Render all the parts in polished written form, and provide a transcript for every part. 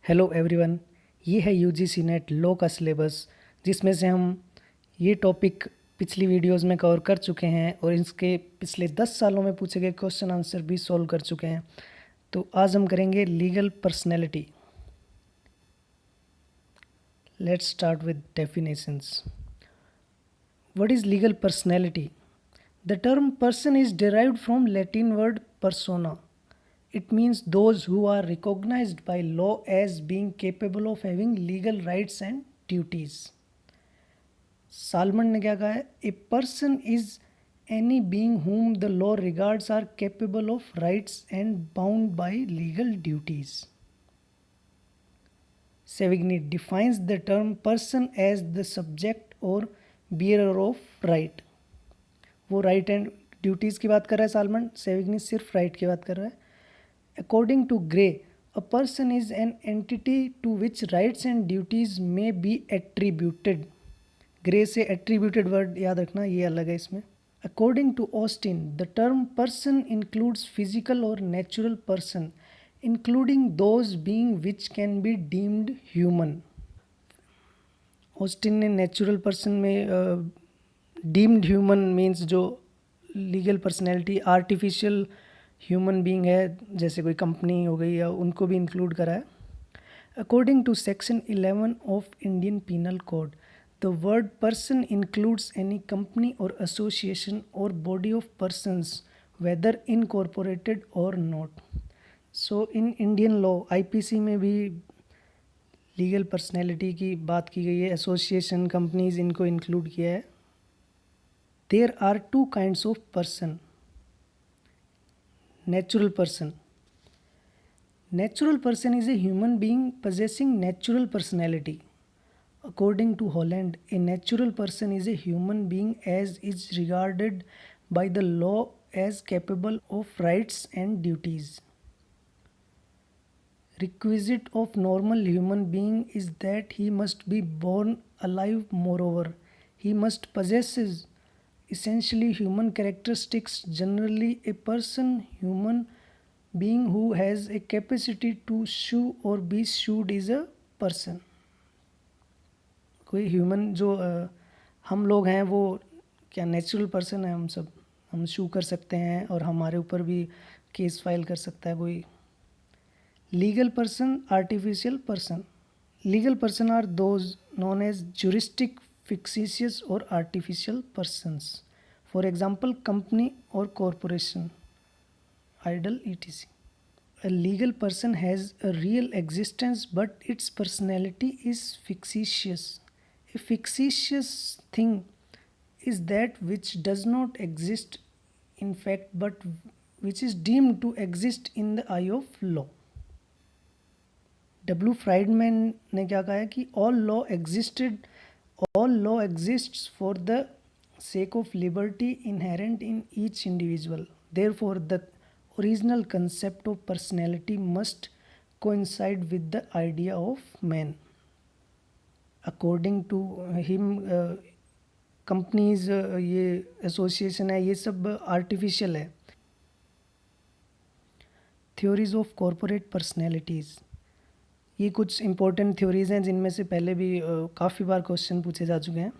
Hello everyone, ये है UGC net law का सिलेबस जिसमें से हम ये टॉपिक पिछली वीडियोस में कवर कर चुके हैं और इसके पिछले 10 सालों में पूछे गए क्वेश्चन आंसर भी सॉल्व कर चुके हैं। तो आज हम करेंगे legal personality. Let's start with definitions. What is legal personality? The term person is derived from Latin word persona. It means those who are recognized by law as being capable of having legal rights and duties. Salmon ने क्या कहा है? A person is any being whom the law regards are capable of rights and bound by legal duties. Savigny defines the term person as the subject or bearer of right. वो right and duties की बात कर रहा है salmon, सेविग्नी सिर्फ right की बात कर रहा है। According to Gray, a person is an entity to which rights and duties may be attributed. Gray से एट्रीब्यूटेड वर्ड याद रखना, ये अलग है इसमें। According to Austin, the term person includes physical और natural person including those being which can be deemed human. Austin ने natural person में डीम्ड ह्यूमन मीन्स जो legal personality artificial human being है, जैसे कोई कंपनी हो गई, या उनको भी इंक्लूड करा है। According to section 11 of Indian penal code, the word person includes any company और एसोसिएशन और body of persons whether incorporated और नॉट। So in Indian law IPC में भी लीगल पर्सनैलिटी की बात की गई है, एसोसिएशन, कंपनीज, इनको इंक्लूड किया है। There are two kinds of person. Natural person. Natural person is a human being possessing natural personality. According to Holland, a natural person is a human being as is regarded by the law as capable of rights and duties. Requisite of normal human being is that he must be born alive. Moreover, he must possess essentially human characteristics. Generally, a human being who has a capacity to sue or be sued is a person. कोई human जो हम लोग हैं वो क्या natural person है? हम शू कर सकते हैं और हमारे ऊपर भी केस फाइल कर सकता है कोई। Legal person, artificial person. Legal person are those known as juristic, fictitious or artificial persons. For example, company or corporation, idol, etc. A legal person has a real existence, but its personality is fictitious. A fictitious thing is that which does not exist in fact, but which is deemed to exist in the eye of law. W. Friedman ने क्या कहा है कि all law exists for the sake of liberty inherent in each individual. Therefore, the original concept of personality must coincide with the idea of man. According to him, companies, ये association है, ये सब artificial है। Theories of corporate personalities. ये कुछ important theories हैं जिनमें से पहले भी काफ़ी बार क्वेश्चन पूछे जा चुके हैं,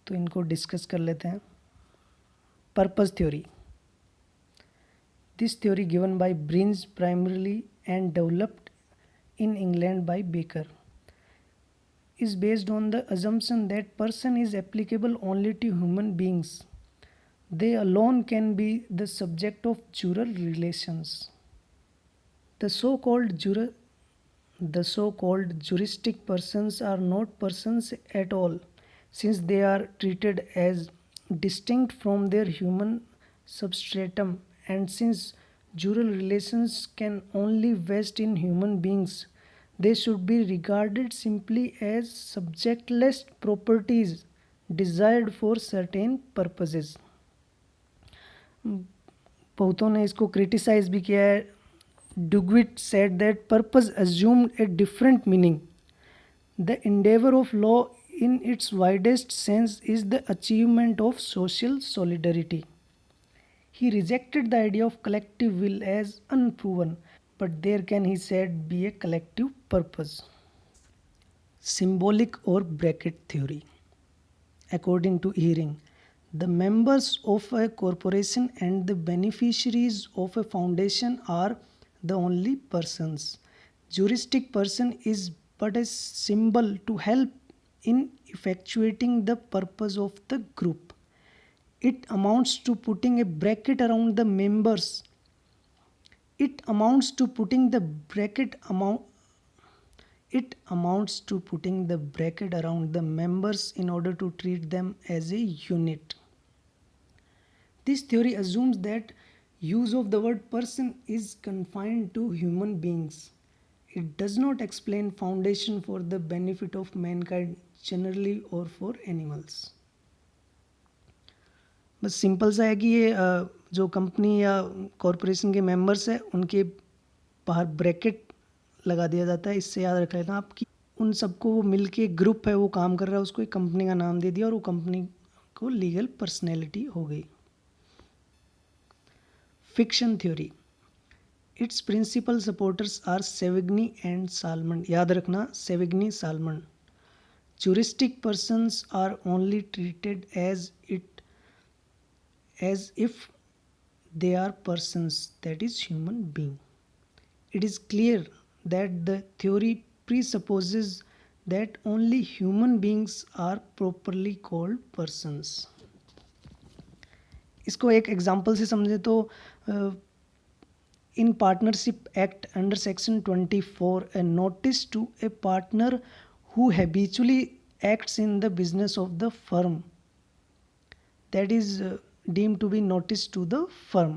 तो इनको डिस्कस कर लेते हैं। Purpose theory. This theory given by Brinz primarily and developed in England by Becker is based on the assumption that person is applicable only to human beings. They alone can be the subject of jural relations. The so-called juristic persons are not persons at all, since they are treated as distinct from their human substratum, and since jural relations can only vest in human beings, they should be regarded simply as subjectless properties desired for certain purposes. बहुतों ने इसको criticise भी किया है। Duguid said that purpose assumed a different meaning. The endeavor of law in its widest sense is the achievement of social solidarity. He rejected the idea of collective will as unproven, but there can, he said, be a collective purpose. Symbolic or bracket theory. According to Ehring, the members of a corporation and the beneficiaries of a foundation are the only persons. Juristic person is but a symbol to help in effectuating the purpose of the group. It amounts to putting a bracket around the members. It amounts to putting the bracket amount it amounts to putting the bracket around the members in order to treat them as a unit. This theory assumes that use of the word person is confined to human beings. It does not explain foundation for the benefit of mankind generally or for animals. बस simple सा है कि ये जो company या corporation के members हैं उनके बाहर ब्रैकेट लगा दिया जाता है. इससे याद रख लेना आप कि उन सबको वो मिल के ग्रुप है वो काम कर रहा है, उसको एक कंपनी का नाम दे दिया और वो कंपनी को लीगल पर्सनैलिटी हो गई. Fiction theory. Its principal supporters are Savigny and Salmond. याद रखना Savigny Salmond. Juristic persons are only treated as if they are persons, that is human being. It is clear that the theory presupposes that only human beings are properly called persons. इसको एक example से समझे तो in Partnership Act under section 24, a notice to a partner who habitually acts in the business of the firm, that is deemed to be notice to the firm.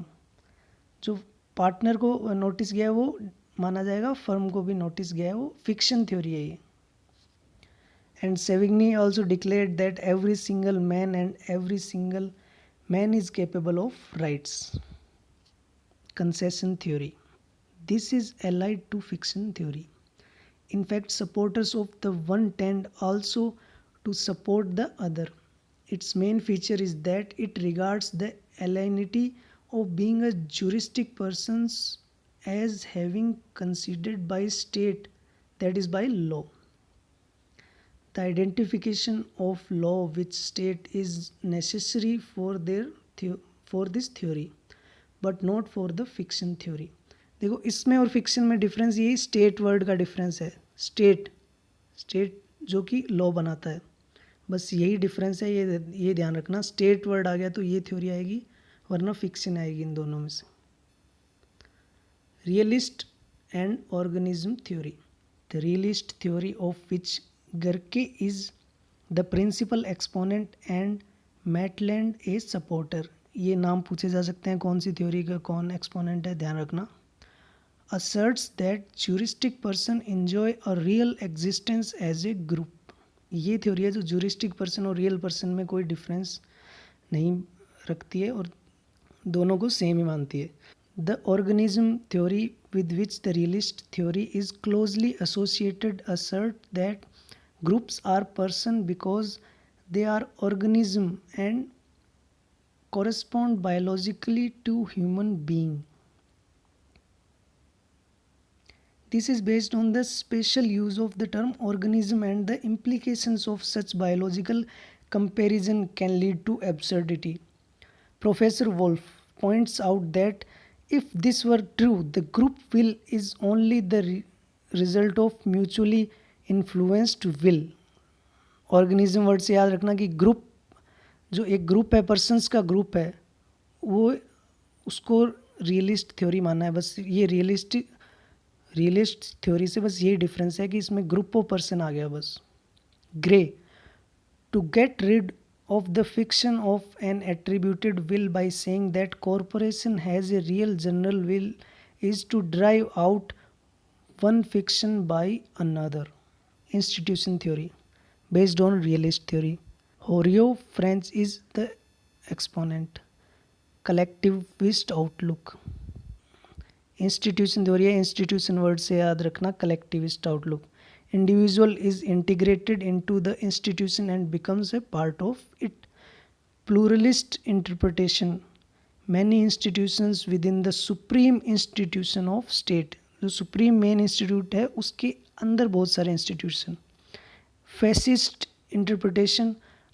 जो partner को notice गया है वो माना जाएगा, फर्म को भी notice गया है, वो फिक्शन थ्योरी है ये. And Savigny also declared that every single man is capable of rights. Concession theory. This is allied to fiction theory. In fact, supporters of the one tend also to support the other. Its main feature is that it regards the alienity of being a juristic person as having considered by state, that is by law. The identification of law with state is necessary for this theory, but not for the fiction theory. देखो इसमें और fiction में difference यही state word का difference है. State जो कि law बनाता है, बस यही डिफरेंस है. ये ध्यान रखना, स्टेट वर्ड आ गया तो ये थ्योरी आएगी वरना फिक्शन आएगी इन दोनों में से. Realist and organism theory. The realist theory of which Gierke is the principal exponent and Maitland a supporter. ये नाम पूछे जा सकते हैं कौन सी थ्योरी का कौन एक्सपोनेंट है, ध्यान रखना. asserts that juristic person enjoy a real existence as a group. ये थ्योरी है जो juristic person और real person में कोई difference नहीं रखती है और दोनों को सेम ही मानती है. The organism theory with which the realist theory is closely associated assert that groups are person because they are organism and correspond biologically to human being. This is based on the special use of the term organism, and the implications of such biological comparison can lead to absurdity. Professor Wolf points out that if this were true, the group will is only the result of mutually influenced will. Organism word से याद रखना कि group जो एक group है, persons का group है, वो उसको रियलिस्ट थ्योरी मानना है. बस ये रियलिस्ट थ्योरी से बस यही डिफरेंस है कि इसमें ग्रुप ऑफ पर्सन आ गया बस. Grey. To get rid of the fiction of an attributed will by saying that corporation has a real general will is to drive out one fiction by another. Institution theory based on realist theory. Horace Frank is the exponent. Collectivist outlook. Institution theory है, institution word से याद रखना collectivist outlook. Individual is integrated into the institution and becomes a part of it. Pluralist interpretation. Many institutions within the supreme institution of state. जो supreme main institute है उसके अंदर बहुत सारे institution. Fascist interpretation,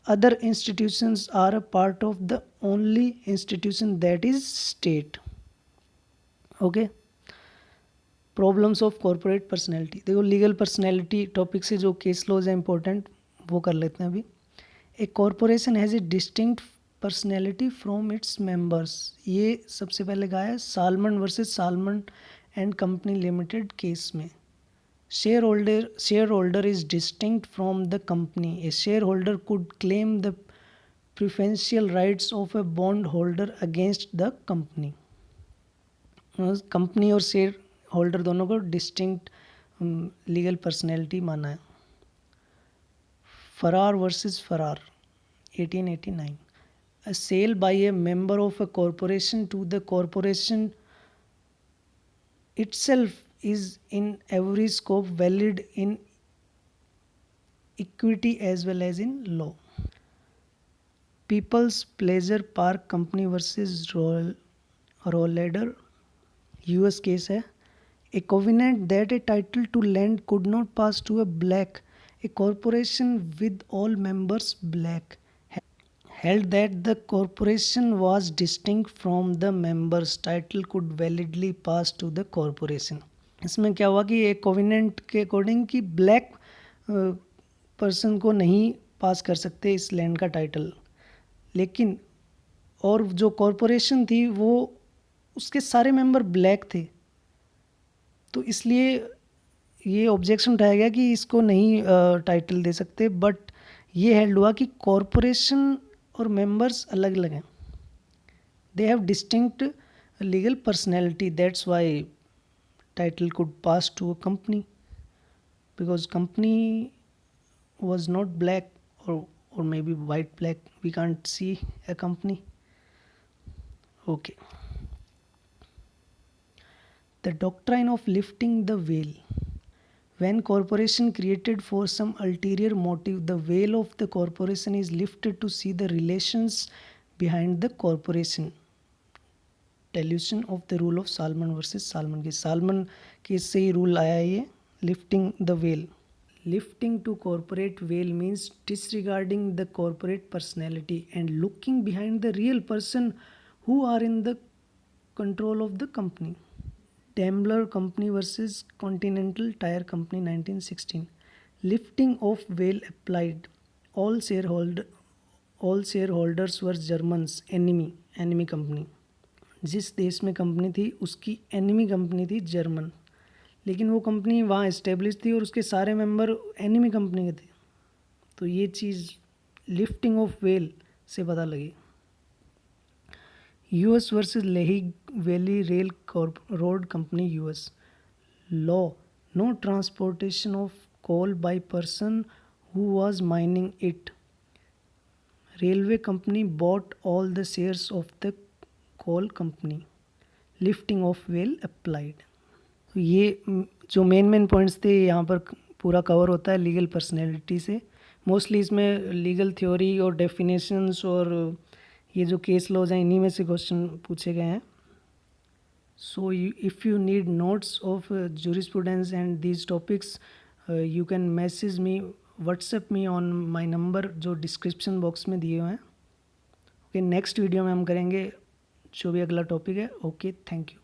other institutions are a part of the only institution that is state. Okay. Problems of corporate personality. देखो legal personality topic से जो case laws है इंपॉर्टेंट वो कर लेते हैं अभी. A corporation has a distinct personality from its members. ये सबसे पहले कहा है Salomon versus Salomon and company limited case में. shareholder is distinct from the company. A shareholder could claim the preferential rights of a bondholder against the company. Company और share holder दोनों को distinct legal personality माना है. फरार versus फरार 1889. A sale by a member of a corporation to the corporation itself is in every scope valid in equity as well as in law. People's Pleasure Park Company versus Rollader US case है. A covenant that a title to land could not pass to a black, a corporation with all members black, held that the corporation was distinct from the members. Title could validly pass to the corporation. इसमें क्या हुआ कि एक covenant के according कि black person को नहीं पास कर सकते इस लैंड का टाइटल, लेकिन और जो कॉरपोरेशन थी वो उसके सारे मेंबर ब्लैक थे, तो इसलिए ये ऑब्जेक्शन उठाया गया कि इसको नहीं टाइटल दे सकते. बट ये हेल्ड हुआ कि कॉरपोरेशन और मेंबर्स अलग अलग हैं. They have distinct legal personality, that's why title could pass to a company because company was not black or maybe white black, we can't see a company. Okay. The doctrine of lifting the veil. When corporation created for some ulterior motive, the veil of the corporation is lifted to see the relations behind the corporation. Delusion of the rule of Salman versus Salman case. Salman case से ही rule आया है ये lifting the veil. Lifting to corporate veil means disregarding the corporate personality and looking behind the real person who are in the control of the company. Daimler Company versus Continental Tire Company 1916. Lifting of veil applied. All shareholders were Germans. Enemy company. जिस देश में company थी उसकी enemy company थी German, लेकिन वो company वहाँ establish थी और उसके सारे मेंबर एनिमी कंपनी के थे. तो ये चीज़ लिफ्टिंग ऑफ वेल से पता लगी. US versus Lehigh Valley railroad company US. Law, no transportation of coal by person who was mining it. Railway company bought all the shares of the coal company. Lifting of veil applied. तो ये जो main points थे यहाँ पर पूरा cover होता है legal personality से. मोस्टली इसमें लीगल थ्योरी और डेफिनेशंस और ये जो केस लॉज हैं इन्हीं में से क्वेश्चन पूछे गए हैं. So if you need notes of jurisprudence and these topics you can message me, WhatsApp me on my number जो डिस्क्रिप्शन बॉक्स में दिए हुए हैं. ओके, नेक्स्ट वीडियो में हम करेंगे जो भी अगला टॉपिक है. Okay, thank you.